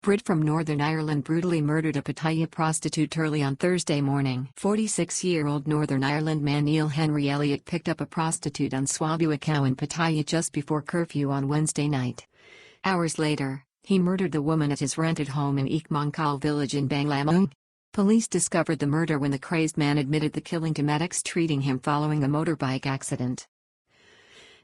Brit from Northern Ireland brutally murdered a Pattaya prostitute early on Thursday morning. 46-year-old Northern Ireland man Neil Henry Elliott picked up a prostitute on Soi Buakhao in Pattaya just before curfew on Wednesday night. Hours later, he murdered the woman at his rented home in Eakmongkol village in Bang Lamung. Police discovered the murder when the crazed man admitted the killing to medics treating him following a motorbike accident.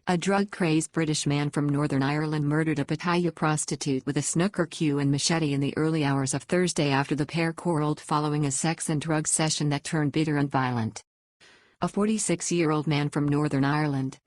A drug-crazed British man from Northern Ireland murdered a Pattaya prostitute with a snooker cue and machete in the early hours of Thursday after the pair quarreled following a sex and drug session that turned bitter and violent. A 46-year-old man from Northern Ireland,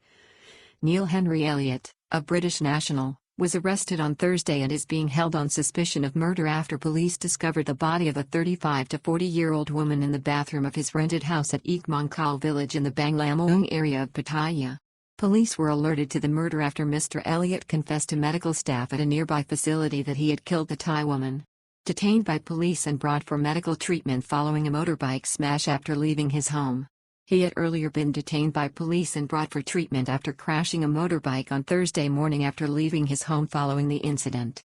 Neil Henry Elliott, a British national, was arrested on Thursday and is being held on suspicion of murder after police discovered the body of a 35 to 40-year-old woman in the bathroom of his rented house at Eakmongkol village in the Bang Lamung area of Pattaya. Police were alerted to the murder after Mr. Elliott confessed to medical staff at a nearby facility that he had killed the Thai woman. Detained by police and brought for medical treatment following a motorbike smash after leaving his home. He had earlier been detained by police and brought for treatment after crashing a motorbike on Thursday morning after leaving his home following the incident.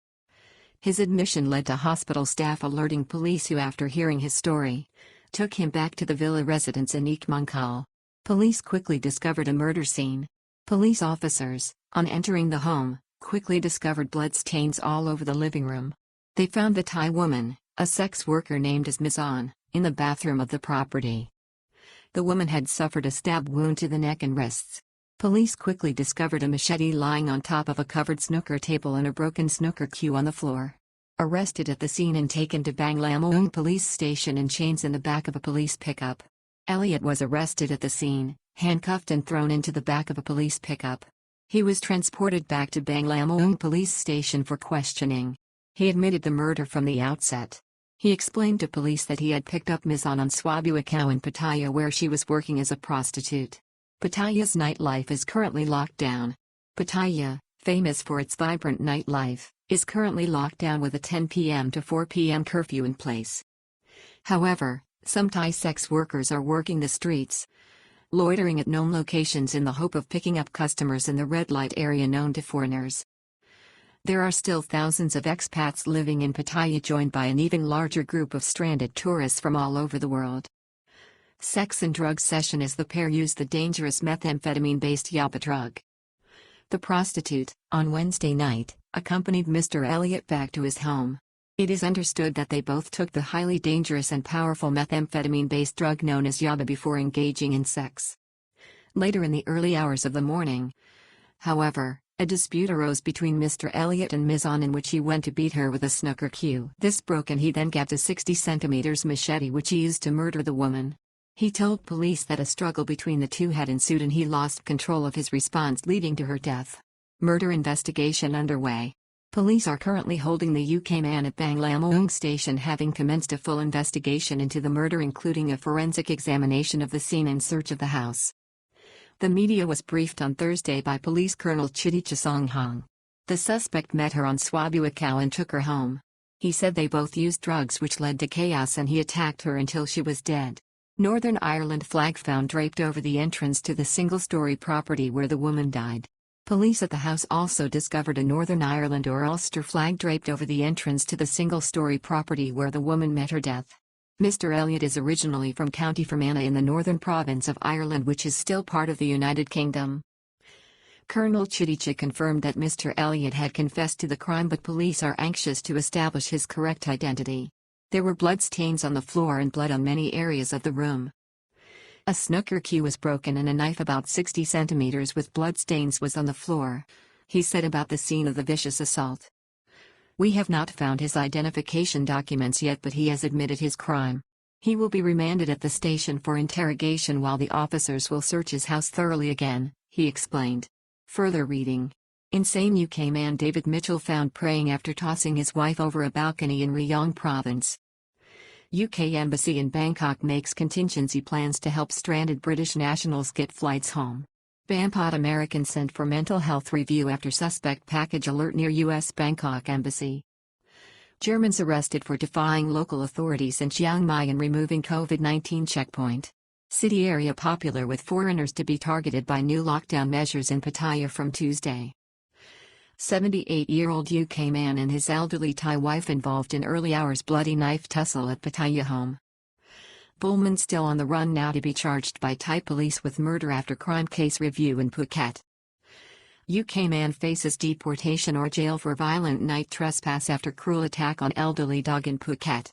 His admission led to hospital staff alerting police who, after hearing his story, took him back to the villa residence in Eakmongkol. Police quickly discovered a murder scene. Police officers, on entering the home, quickly discovered bloodstains all over the living room. They found the Thai woman, a sex worker named as Ms. On, in the bathroom of the property. The woman had suffered a stab wound to the neck and wrists. Police quickly discovered a machete lying on top of a covered snooker table and a broken snooker cue on the floor. Arrested at the scene and taken to Bang Lamung police station in chains in the back of a police pickup. Elliott was arrested at the scene, handcuffed and thrown into the back of a police pickup. He was transported back to Bang Lamung police station for questioning. He admitted the murder from the outset. He explained to police that he had picked up Ms. On Soi Buakhao in Pattaya where she was working as a prostitute. Pattaya's nightlife is currently locked down. Pattaya, famous for its vibrant nightlife, is currently locked down with a 10 p.m. to 4 p.m. curfew in place. However, some Thai sex workers are working the streets, loitering at known locations in the hope of picking up customers in the red light area known to foreigners. There are still thousands of expats living in Pattaya, joined by an even larger group of stranded tourists from all over the world. Sex and drug session as the pair used the dangerous methamphetamine-based yaba drug. The prostitute, on Wednesday night, accompanied Mr. Elliott back to his home. It is understood that they both took the highly dangerous and powerful methamphetamine-based drug known as yaba before engaging in sex. Later in the early hours of the morning, however, a dispute arose between Mr. Elliott and Ms. On in which he went to beat her with a snooker cue. This broke and he then grabbed a 60 cm machete which he used to murder the woman. He told police that a struggle between the two had ensued and he lost control of his response, leading to her death. Murder investigation underway. Police are currently holding the UK man at Bang Lamung station, having commenced a full investigation into the murder, including a forensic examination of the scene in search of the house. The media was briefed on Thursday by Police Colonel Chitty Chasonghong. The suspect met her on Soi Buakhao and took her home. He said they both used drugs which led to chaos and he attacked her until she was dead. Northern Ireland flag found draped over the entrance to the single-story property where the woman died. Police at the house also discovered a Northern Ireland or Ulster flag draped over the entrance to the single-story property where the woman met her death. Mr. Elliott is originally from County Fermanagh in the northern province of Ireland, which is still part of the United Kingdom. Colonel Chidicha confirmed that Mr. Elliott had confessed to the crime, but police are anxious to establish his correct identity. There were bloodstains on the floor and blood on many areas of the room. A snooker cue was broken and a knife about 60 centimeters with bloodstains was on the floor, he said about the scene of the vicious assault. We have not found his identification documents yet, but he has admitted his crime. He will be remanded at the station for interrogation while the officers will search his house thoroughly again, he explained. Further reading. Insane UK man David Mitchell found praying after tossing his wife over a balcony in Rayong province. UK Embassy in Bangkok makes contingency plans to help stranded British nationals get flights home. Bangkok American sent for mental health review after suspect package alert near US Bangkok Embassy. Germans arrested for defying local authorities in Chiang Mai and removing COVID-19 checkpoint. City area popular with foreigners to be targeted by new lockdown measures in Pattaya from Tuesday. 78-year-old UK man and his elderly Thai wife involved in early hours bloody knife tussle at Pattaya home. Bullman still on the run now to be charged by Thai police with murder after crime case review in Phuket. UK man faces deportation or jail for violent night trespass after cruel attack on elderly dog in Phuket.